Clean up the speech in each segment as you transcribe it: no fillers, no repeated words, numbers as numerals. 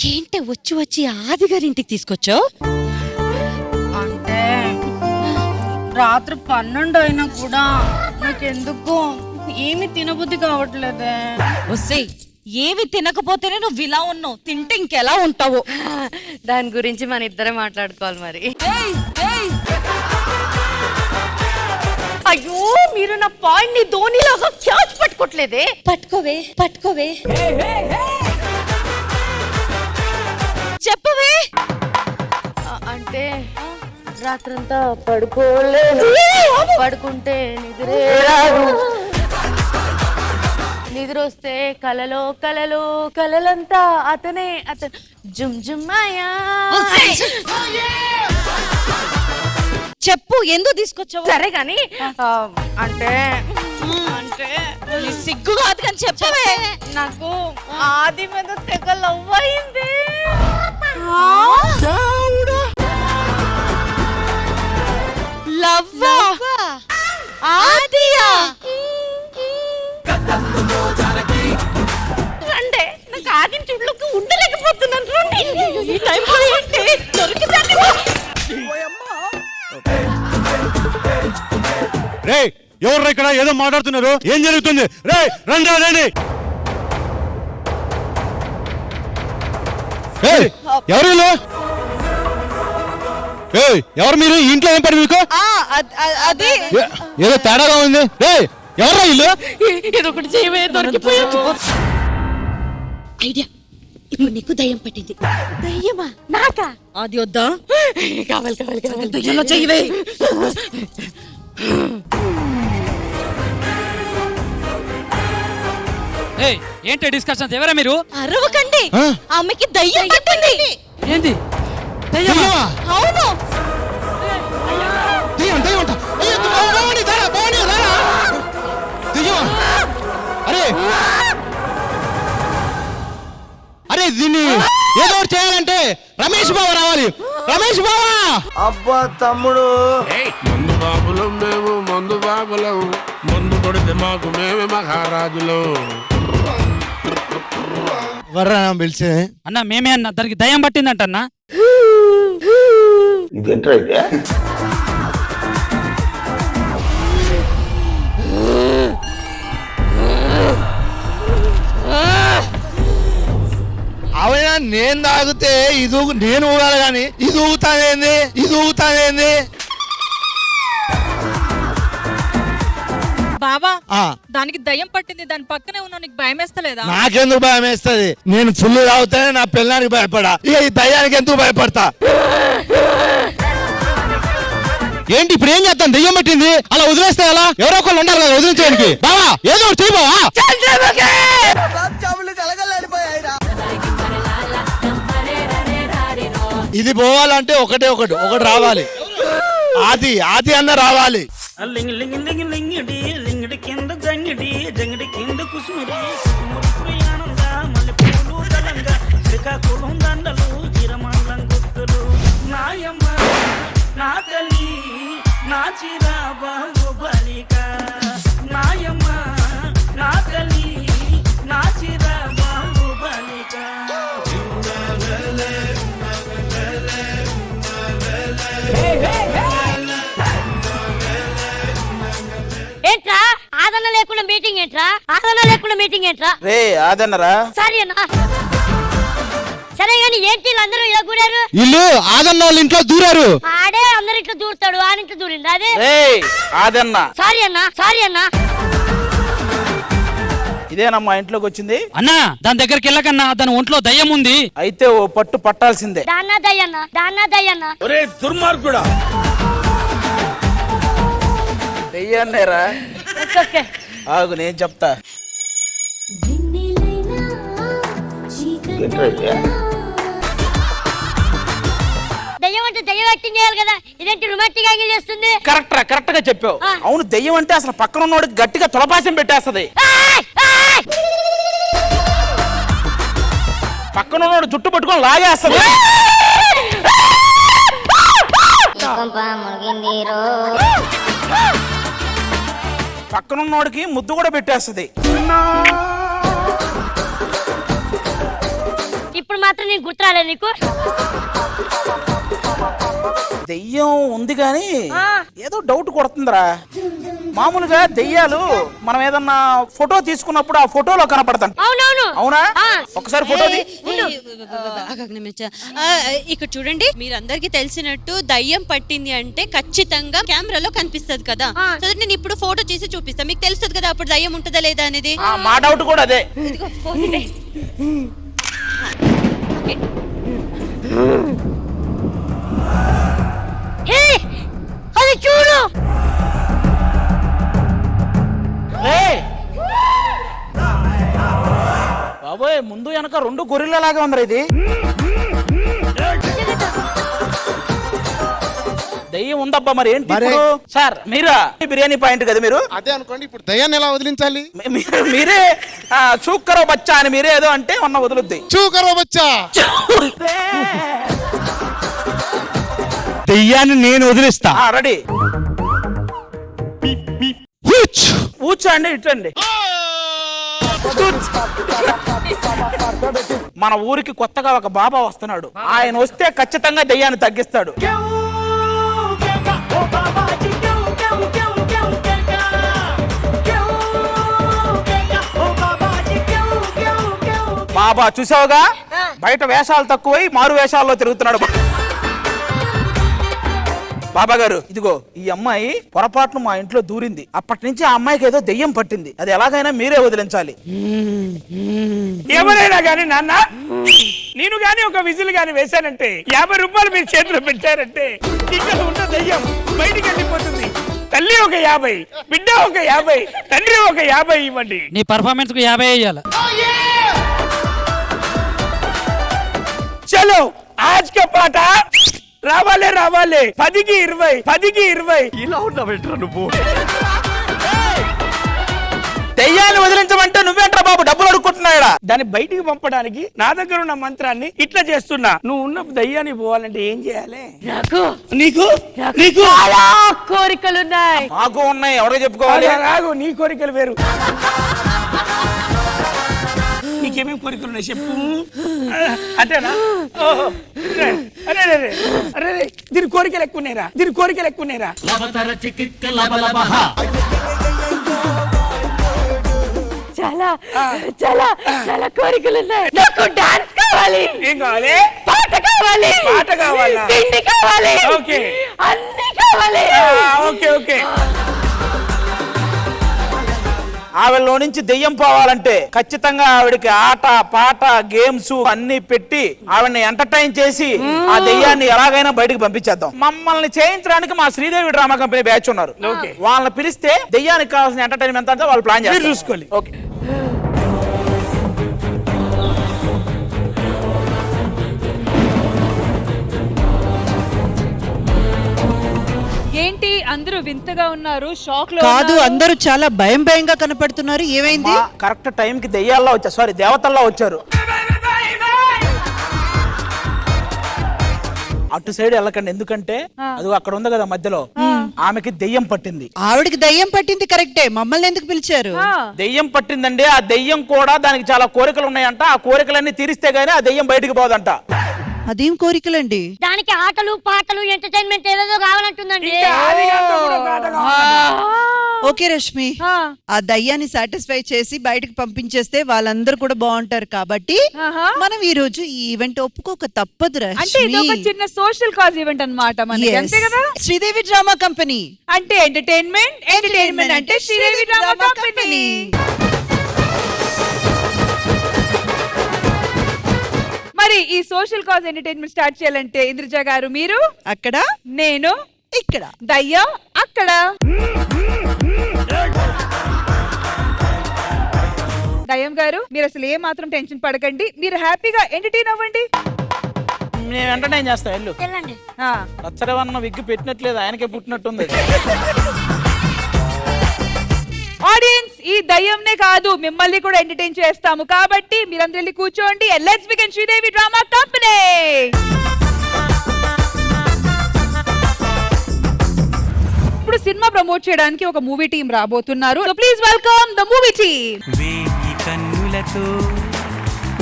ఏంటే వచ్చి వచ్చి ఆది గారింటికి తీసుకొచ్చావు? అంటే రాత్రి 12 అయినా కూడా నాకెందుకు ఏమి తినబుద్ధి కావట్లేదే. వస్తే ఏవి తినకపోతేనే నువ్వు ఇలా ఉన్నావు, తింటే ఇంకెలా ఉంటావు? దాని గురించి మన ఇద్దరే మాట్లాడుకోవాలి మరి. అయ్యో మీరు నా పాయింట్ ని ధోనిలాగా క్యాచ్ పట్టుకోవట్లేదే. పట్టుకోవే పట్టుకోవే, చెప్పవే. అంటే రాత్రంతా పడుకోలేదు, పడుకుంటే నిద్రే రాదు, నిద్ర వస్తే కలలో కలలో కలలంతా అతనే అతను జుమ్ జుమ్మాయా. చెప్పు, ఎందుకు తీసుకొచ్చావు? సరే గాని అంటే అంటే సిగ్గు కాదు కానీ చెప్పవే. నాకు ఆది మీద తెగ లవ్ అయింది. లవ్వా? ఆదియా? అంటే నాకు ఆదిని చూడలోకి ఉండలేకపోతున్నాను. ఈ టైంలో ఏంటి దొరికిందండి? రే ఎవరు ఇక్కడ ఏదో మాట్లాడుతున్నారు? ఏం జరుగుతుంది? రే రండి రండి. ఎవరు ఎవరు మీరు? ఇంట్లో ఏం పని మీకు? అది ఏదో తేడాగా ఉంది. రే ఎవరా ఇల్లు? ఇదొకటి చేయవే, దొరికిపోయావు. ఐడియా, ఇప్పుడు నీకు దయ్యం పట్టింది. దయ్యమా? నాకా? అది వద్దా? కావాలి కావాలి కావాలి. దయ్యంలో చెయ్యవే. ఏంటి డిస్కషన్? ఎవరా మీరు? అరవకండి, ఆమెకి దయ్యం పట్టింది. ఏంది? అవును. అరే దీన్ని ఏదో చేయాలంటే రమేష్ బాబా రావాలి. రమేష్ బాబా! అబ్బా తమ్ముడు, మందు బాబులం మేము, మందు బాబులం, మందు కొడితే మాకు మేమే మహారాజులం. వర్రా పిలిచే అన్న మేమే అన్న, దానికి దయ్యం పట్టిందంట అన్న. ఇదేంట్రా ఇదే? అవునా? నేను తాగితే ఇది నేను ఊగాలి కానీ ఇది ఊగుతానేంది? ఇది ఊగుతానేంది? బాబా, దానికి దయ్యం పట్టింది, దాని పక్కనే ఉన్నా, నీకు భయం వేస్తలేదా? నాకెందుకు భయం వేస్తుంది? నేను ఫుల్ తాగుతానే నా పిల్లానికి భయపడా, ఇక ఈ దయ్యానికి ఎందుకు భయపడతా? ఏంటి ఇప్పుడు ఏం చేస్తాను? దెయ్యం పెట్టింది, అలా వదిలేస్తే అలా? ఎవరో ఒకళ్ళు ఉండాలి కదా వదిలించడానికి. బావా ఏదో ఒకటి చెయ్యి బావా. ఇది పోవాలంటే ఒకటి రావాలి. ఆది అన్న రావాలి. లింగిడి కింద జంగిడి జంగిడి కింద కుసుమిడి కుసుముడి ఆనంద మల్లెపూలు దళంగా శ్రీకాకుళం దండలు చిరమంగళం గుర్తులు నాయమ్మ నా తల్లి నా చిరా బాహుబలిక నాయమ్మ నా తల్లి నా చిరా బాహుబలిక. ఏంట్రా ఆదరణ లేకుండా మీటింగ్ ఏంట్రా? ఆదరణ లేకుండా మీటింగ్ ఏంట్రా? రే ఆదన్నరా? సరే అన్న, సరే గాని ఏంటి అందరూ ఇలా కూడారు? ఇల్లు ఆదన్న వాళ్ళ ఇంట్లో దూరారు. ఆడే అందరింట్లో దూరుతాడు, ఆడింట్లో దూరింది అదే. రే ఆదన్న, సారీ అన్న, సారీ అన్న. ఇదేనమ్మా ఇంట్లోకి వచ్చింది? అన్నా దాని దగ్గరికి వెళ్ళకన్నా, దాని ఒంట్లో దయ్యం ఉంది. అయితే ఓ పట్టు పట్టాల్సిందే. దాన్నా దయ్యన్న, దాన్నా దయ్యన్న. ఒరే దుర్మార్గుడా, దెయ్యాన్నేరా? ఓకే ఆగు నేను చెప్తా. దయ్యం అంటే దయ్యం యాక్టింగ్ చేయాలి కదా, ఇదేంటి రొమాంటిక్ యాంగిల్ చేస్తుంది? కరెక్ట్ గా చెప్పావు. అవును, దెయ్యం అంటే అసలు పక్కన ఉన్నోడికి గట్టిగా తులపాసం పెట్టేస్తది. పక్కన ఉన్నోడు జుట్టు పట్టుకొని లాగేస్తది. పక్కనున్నోడికి ముద్దు కూడా పెట్టేస్తది. ఇప్పుడు మా మాత్రం నీకు గుర్తురాలే నీకు? దెయ్యం ఉంది కానీ ఏదో డౌట్ కొడుతుందిరా. మామూలుగా దెయ్యాలు మనం ఏదన్నా ఫోటో తీసుకున్నప్పుడు ఆ ఫోటోలో కనపడతాం. అవునవును. అవునా? ఒకసారి ఫోటో ఇక్కడ చూడండి, మీరందరికి తెలిసినట్టు దయ్యం పట్టింది అంటే ఖచ్చితంగా కెమెరాలో కనిపిస్తది కదా. నేను ఇప్పుడు ఫోటో చేసి చూపిస్తా, మీకు తెలుస్తుంది కదా అప్పుడు దయ్యం ఉంటుందా లేదా అనేది. మా డౌట్ కూడా అదే. అది చూడు. బాబోయ్, ముందు వెనక రెండు గొర్రెల లాగా ఉందిరా ఇది. దయ్యం ఉందబ్బా, మరి ఏంటి ఇప్పుడు? సార్ మీరా బిర్యానీ పాయింట్ కదా మీరు? అదే అనుకోండి. ఇప్పుడు దయ్యాన్ని ఎలా వదిలించాలి? మీరే చూక్కరో బచ్చా అని మీరే ఏదో అంటే ఉన్న వదులుద్ది. చూకరో బచ్చా. దయ్యాన్ని నేను వదిలిస్తా. రెడీ. కూర్చోండి, ఇట్టండి. మన ఊరికి కొత్తగా ఒక బాబా వస్తున్నాడు. ఆయన వస్తే ఖచ్చితంగా దయ్యాన్ని తగ్గిస్తాడు. బాబా చూసావుగా, బయట వేషాలు తక్కువై మారు వేషాల్లో తిరుగుతున్నాడు. బాబా గారు, ఇదిగో ఈ అమ్మాయి పొరపాటును మా ఇంట్లో దూరింది. అప్పటి నుంచి ఆ అమ్మాయికి ఏదో దెయ్యం పట్టింది. అది ఎలాగైనా మీరే వదిలించాలి. ఎవరైనా గానీ నాన్న, నేను గానీ ఒక విజిల్ గానీ వేశానంటే 50 రూపాయలు మీరు చేతిలో పెట్టారంటే ఇక్కడ ఉన్న దయ్యం బయటికి వెళ్ళిపోతుంది. తల్లి ఒక 50, బిడ్డ ఒక 50, తండ్రి ఒక 50 ఇవ్వండి. నీ పర్ఫార్మెన్స్ కు 50 వేయాలి. చలో ఆజ్ కా పాట రావాలే రావాలే. 10కి 20, 10కి 20. ఇలా ఉన్నా బెటర్ నువ్వు. దెయ్యాన్ని వదిలించమంటే నువ్వేంట్రా బాబు డబ్బులు అడుక్కుంటున్నాడా? దాన్ని బయటికి పంపడానికి నా దగ్గర ఉన్న మంత్రాన్ని ఇట్లా చేస్తున్నా. నువ్వు ఉన్న దయ్యాన్ని పోవాలంటే ఏం చేయాలి? నీకు చాలా కోరికలున్నాయి. మాకు ఉన్నాయి, ఎవరో చెప్పుకోవాలి. రాగు, నీ కోరికలు వేరు. నీకేమేం కోరికలు ఉన్నాయి చెప్పు. అంతేనా? ఓహో, అరే అరే అరే, దీని కోరికలు ఎక్కువనేరా, దీని కోరికలు ఎక్కువనేరా. చాలా చాలా చాలా కోరికలున్నాయి. నాకు డాన్స్ కావాలి. ఏం కావాలి? పాట కావాలి. పాట కావాలా? తిండి కావాలి. ఓకే, అన్ని కావాలి. Okay okay. ఆవిడలో నుంచి దెయ్యం పోవాలంటే ఖచ్చితంగా ఆవిడకి ఆట పాట గేమ్స్ అన్ని పెట్టి ఆవిడని ఎంటర్టైన్ చేసి ఆ దెయ్యాన్ని ఎలాగైనా బయటకు పంపించేద్దాం. మమ్మల్ని చేయించడానికి మా శ్రీదేవి డ్రామా కంపెనీ బ్యాచ్ ఉన్నారు. వాళ్ళని పిలిస్తే దెయ్యానికి కావాల్సిన ఎంటర్టైన్మెంట్ అంతా వాళ్ళు ప్లాన్ చేస్తారు. చూసుకోవాలి. ఓకే. ఏంటి అందరూ వింతగా ఉన్నారు, షాక్ లో కాదు, అందరూ చాలా భయం భయంగా కనపడుతున్నారు. ఏమైంది? కరెక్ట్ టైం కి దెయ్యాల్లో వచ్చారు, సారీ దేవతల్లో వచ్చారు. అటు సైడ్ వెళ్ళకండి, ఎందుకంటే అది అక్కడ ఉంది కదా మధ్యలో, ఆమెకి దెయ్యం పట్టింది. ఆవిడకి దయ్యం పట్టింది కరెక్టే, మమ్మల్ని ఎందుకు పిలిచారు? దెయ్యం పట్టిందండి. ఆ దెయ్యం కూడా దానికి చాలా కోరికలు ఉన్నాయంట. ఆ కోరికలన్నీ తీరిస్తే గానీ ఆ దెయ్యం బయటికి పోదంట. అదేం కోరికలండి? దానికి ఆటలు పాటలు ఎంటర్టైన్మెంట్ ఏదేదో కావాలంటుందండి. ఓకే రష్మి, ఆ దయ్యాన్ని సాటిస్ఫై చేసి బయటకు పంపించేస్తే వాళ్ళందరూ కూడా బాగుంటారు. కాబట్టి మనం ఈ రోజు ఈ ఈవెంట్ ఒప్పుకోక తప్పదు అంటే ఇది ఒక చిన్న సోషల్ కాజ్ ఈవెంట్ అన్నమాట మనకి, అంతే కదా? శ్రీదేవి డ్రామా కంపెనీ అంటే ఎంటర్టైన్మెంట్, ఎంటర్టైన్మెంట్ అంటే శ్రీదేవి డ్రామా కంపెనీ. మరి ఈ సోషల్ కాజ్ ఎంటర్టైన్మెంట్ స్టార్ట్ చేయాలంటే ఇంద్రజ గారు మీరు అక్కడ, నేను ఇక్కడ, దయ్యం అక్కడ. దయ్యం గారు మీరు అసలు ఏ మాత్రం టెన్షన్ పడకండి, మీరు హ్యాపీగా ఎంటర్టైన్ అవ్వండి. నేను ఎంటర్టైన్ చేస్తా. వెళ్ళు. వెళ్ళండి. రచ్చరవన్న విగ్గు పెట్టినట్లేదు, ఆయనకే పుట్టినట్టుంది. ఆడియన్స్, ఈ దయ్యంనే కాదు మిమ్మల్ని కూడా ఎంటర్టైన్ చేస్తాము. కాబట్టి మీరందరూ వెళ్ళి కూర్చోండి. Let's begin Sridevi drama company. ఇప్పుడు సినిమా ప్రమోట్ చేయడానికి ఒక మూవీ టీం రాబోతున్నారు. So please welcome the movie team. వేయి కన్నులతో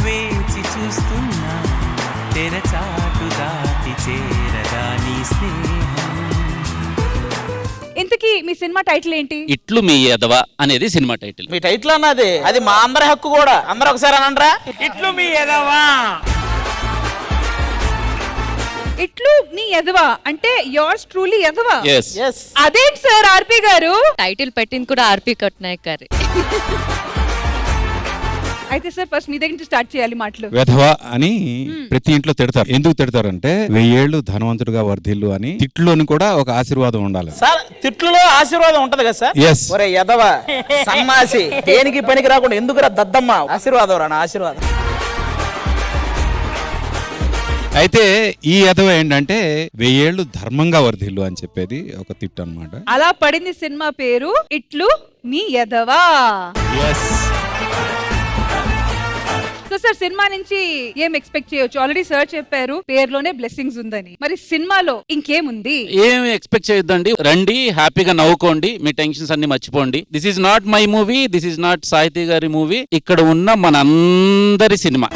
వేచి చూస్తున్నా తెరచాటు దాటి చేరగా నీ స్నేహం. ఇంతకీ మీ సినిమా టైటిల్ ఏంటి? ఇట్లు మీ ఎదవా అనేది సినిమా టైటిల్. మీ టైటిల్ అన్నది అది మా అందరి హక్కు కూడా. అందరూ ఒకసారి అనండ్రా, ఇట్లు మీ ఎదవా. ఇట్లు నీ ఎదవా అంటే యోర్స్ ట్రూలీ ఎదవా. Yes. అదేంటి సార్ ఆర్పి గారు? టైటిల్ పెట్టింది కూడా ఆర్పి కట్నాయక్ గారి. అయితే సార్ ఫస్ట్ మీ దగ్గర నుంచి స్టార్ట్ చేయాలి మాటలు. వెధవా అని ప్రతి ఇంట్లో తిడతారు. ఎందుకు తిడతారంటే 1000 ఏళ్ళు ధనవంతుడిగా వర్ధిల్లు అని. తిట్లోని కూడా ఒక ఆశీర్వాదం ఉండాలి సార్. తిట్లలో ఆశీర్వాదం ఉంటది కదా సార్. Yes. ఒరే ఎదవా సన్నాసి దేనికి పనికి రాకుండా ఎందుకురా దద్దమ్మ, ఆశీర్వాదం రా నా ఆశీర్వాదం. అయితే ఈ ఎదవ ఏంటంటే 1000 ఏళ్ళు ధర్మంగా వర్ధిల్లు అని చెప్పేది ఒక తిట్టు అన్నమాట. అలా పడింది సినిమా పేరు ఇట్లు నీ ఎదవా. సో సార్ సినిమా నుంచి ఏం ఎక్స్పెక్ట్ చేయొచ్చు? ఆల్రెడీ సార్ చెప్పారు పేరులోనే బ్లెస్సింగ్స్ ఉందని. మరి సినిమాలో ఇంకేముంది? ఏమి ఎక్స్పెక్ట్ చేయొద్దండి. రండి, హ్యాపీగా నవ్వుకోండి, మీ టెన్షన్స్ అన్ని మర్చిపోండి. This is not my movie, this is not సాహితీ గారి మూవీ. ఇక్కడ ఉన్న మన అందరి cinema.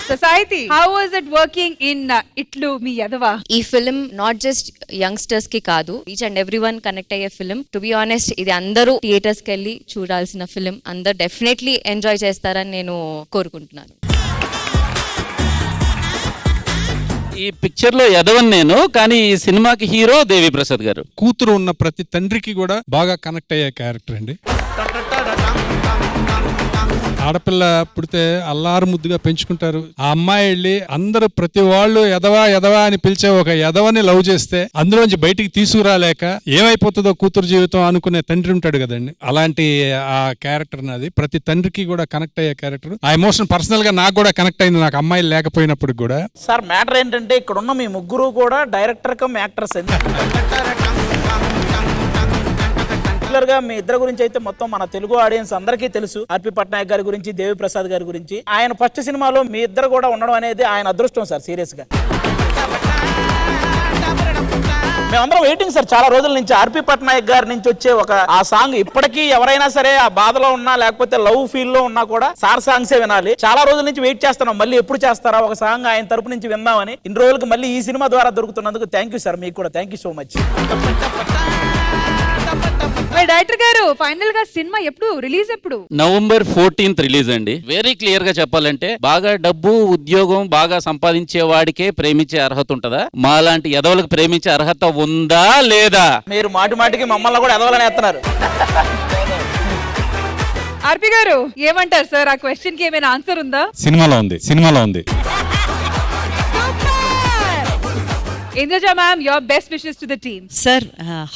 Society, how was it working in ఇట్లు మీ ఎదవా? ఈ ఫిల్మ్ నాట్ జస్ట్ యంగ్స్టర్స్ కి కాదు, each and every one connect అయ్యే ఫిల్మ్. టు బి ఆనెస్ట్ ఇది అందరూ థియేటర్స్ కి వెళ్ళి చూడాల్సిన ఫిల్మ్. అందరు డెఫినెట్లీ ఎంజాయ్ చేస్తారని నేను కోరుకుంటున్నాను. ఈ పిక్చర్ లో ఎదవన్ నేను, కానీ ఈ సినిమాకి హీరో దేవి ప్రసాద్ గారు. కూతురు ఉన్న ప్రతి తండ్రికి కూడా బాగా కనెక్ట్ అయ్యే క్యారెక్టర్ అండి. ఆడపిల్ల పుడితే అల్లారు ముద్దుగా పెంచుకుంటారు. ఆ అమ్మాయి వెళ్ళి అందరూ ప్రతి వాళ్ళు ఎదవా ఎదవా అని పిలిచే ఒక ఎదవని లవ్ చేస్తే అందులోంచి బయటికి తీసుకురాలేక ఏమైపోతుందో కూతురు జీవితం అనుకునే తండ్రి ఉంటాడు కదండి. అలాంటి ఆ క్యారెక్టర్ నాది. ప్రతి తండ్రికి కూడా కనెక్ట్ అయ్యే క్యారెక్టర్. ఆ ఎమోషన్ పర్సనల్ గా నాకు కూడా కనెక్ట్ అయింది, నాకు అమ్మాయిలు లేకపోయినప్పుడు కూడా. సార్ మ్యాటర్ ఏంటంటే ఇక్కడ ఉన్న మీ ముగ్గురు కూడా డైరెక్టర్ కమ్ యాక్టర్స్. గా మీ ఇద్దరు గురించి అయితే మొత్తం మన తెలుగు ఆడియన్స్ అందరికీ తెలుసు. ఆర్పి పట్నాయక్ గారి గురించి, దేవి ప్రసాద్ గారి గురించి. ఆయన ఫస్ట్ సినిమాలో మీ ఇద్దరు కూడా ఉండడం అనేది ఆయన అదృష్టం సార్. సీరియస్ గా మేమందరం వెయిటింగ్ సార్ చాలా రోజుల నుంచి. ఆర్పి పట్నాయక్ గారి నుంచి వచ్చే ఒక ఆ సాంగ్ ఇప్పటికీ ఎవరైనా సరే ఆ బాధలో ఉన్నా లేకపోతే లవ్ ఫీల్ లో ఉన్నా కూడా సార్ సాంగ్సే వినాలి. చాలా రోజుల నుంచి వెయిట్ చేస్తున్నాం, మళ్ళీ ఎప్పుడు చేస్తారా ఒక సాంగ్ ఆయన తరపు నుంచి విందామని. ఇన్ని రోజులకు మళ్ళీ ఈ సినిమా ద్వారా దొరుకుతున్నందుకు థ్యాంక్ యూ సార్. మీకు కూడా thank you so much. Director గారు ఫైనల్ గా సినిమా ఎప్పుడు రిలీజ్? ఎప్పుడు? November 14th రిలీజ్ అండి. వెరీ క్లియర్ గా చెప్పాలంటే బాగా డబ్బు, ఉద్యోగం బాగా సంపాదించే వాడికే ప్రేమించే అర్హత ఉంటదా? మాలాంటి ఎదవలకు ప్రేమించే అర్హత ఉందా లేదా? మీరు మాటి మాటికి మమ్మల్ని కూడా ఎదవలని ఎత్తున్నారు. ఆర్పి గారు ఏమంటారు సార్? ఆ క్వశ్చన్ కి ఏమైనా ఆన్సర్ ఉందా? సినిమాలో ఉంది. Indraja ma'am, your best wishes to the team. Sir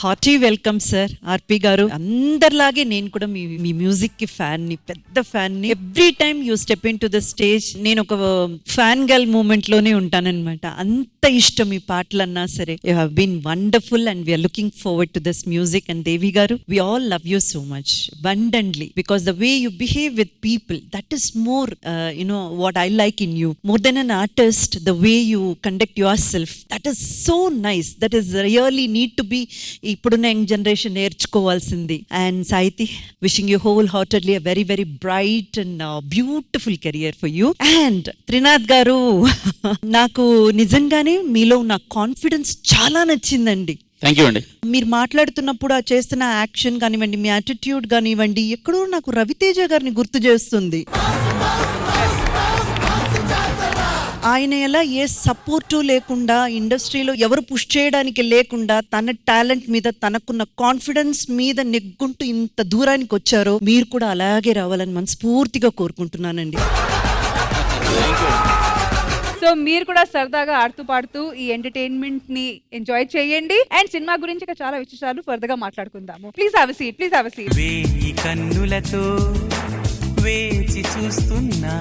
hearty welcome sir. RP గారు అందరిలాగే నేను కూడా మీ మ్యూజిక్ కి ఫ్యాన్ ని, పెద్ద ఫ్యాన్ ని. Every time you step in to the stage నేను ఒక ఫ్యాన్ గర్ల్ మూమెంట్ లోనే ఉంటానన్నమాట. అంత ఇష్టం మీ పాటలన్నా సరే. You have been wonderful and we are looking forward to this music. And Devi గారు, we all love you so much abundantly because the way you behave with people, that is more what I like in you. More than an artist, the way you conduct yourself, that is so nice. That is really need to be ippuduన్న young generation నేర్చుకోవాల్సింది. And Sahithi, wishing you wholeheartedly a very very bright and beautiful career for you. And Trinath గారు, నాకు నిజంగానే మీలో ఉన్న confidence చాలా నచ్చిందండి. Thank you అండి. మీరు మాట్లాడుతున్నప్పుడు ఆ చేస్తున్న యాక్షన్ కానివ్వండి, మీ యాటిట్యూడ్ కానివ్వండి, ఎక్కడో నాకు రవితేజ గారిని గుర్తు చేస్తుంది. ఆయన ఎలా ఏ సపోర్టు లేకుండా, ఇండస్ట్రీలో ఎవరు పుష్ చేయడానికి లేకుండా, తన టాలెంట్ మీద తనకున్న కాన్ఫిడెన్స్ మీద నెగ్గుంటూ ఇంత దూరానికి వచ్చారో, మీరు కూడా అలాగే రావాలని మనస్ఫూర్తిగా కోరుకుంటున్నానండి. సో మీరు కూడా సరదాగా ఆడుతూ పాడుతూ ఈ ఎంటర్టైన్మెంట్ ని ఎంజాయ్ చేయండి. అండ్ సినిమా గురించి ఇంకా చాలా విశేషాలు ఫర్దర్ గా మాట్లాడుకుందాము. Please have a seat. వేయి కన్నులతో వేచి చూస్తున్నా